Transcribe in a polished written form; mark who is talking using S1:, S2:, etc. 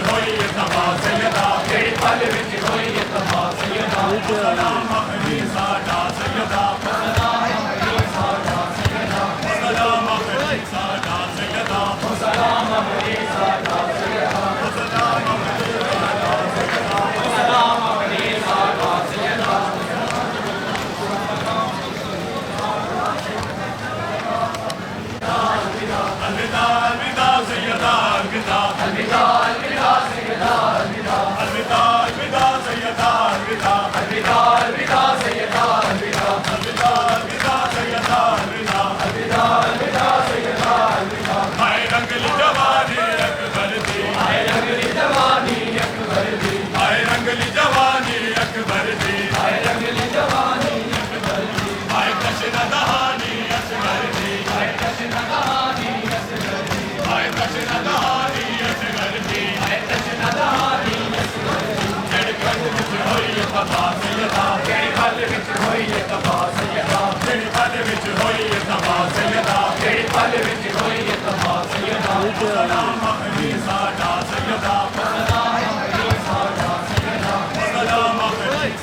S1: होई तबा सैयदा केड़ी पल विच होई तबा सैयदा सलाम अखरी साडा सैयदा सलाम अखरी साडा सैयदा सलाम अखरी साडा सैयदा सलाम अखरी साडा सैयदा सलाम अखरी साडा सैयदा सलाम अखरी साडा सैयदा अलविदा अलविदा सैयदा अलविदा अलविदा अलविदा सैयदा अलविदा अलविदा अलविदा सैयदा अलविदा अलविदा अलविदा सैयदा अलविदा अलविदा अलविदा सैयदा अलविदा अलविदा अलविदा सैयदा अलविदा हाय रंगली जवानी अकबर दी हाय रंगली जवानी अकबर दी हाय रंगली जवानी अकबर दी हाय रंगली जवानी अकबर दी हाय कशना दहानी असगर दी हाय कशना दहानी असगर दी हाय कशना दहानी असगर दी हाय कशना दहानी असगर दी जेड़ पल विच होई तबा सैयदा केड़ी पल विच होई तबा सैयदा केड़ी पल विच होई तबा सैयदा केड़ी पल विच होई तबा सैयदा सलाम अखरी साडा सैयदा सलाम अखरी साडा सैयदा सलाम अखरी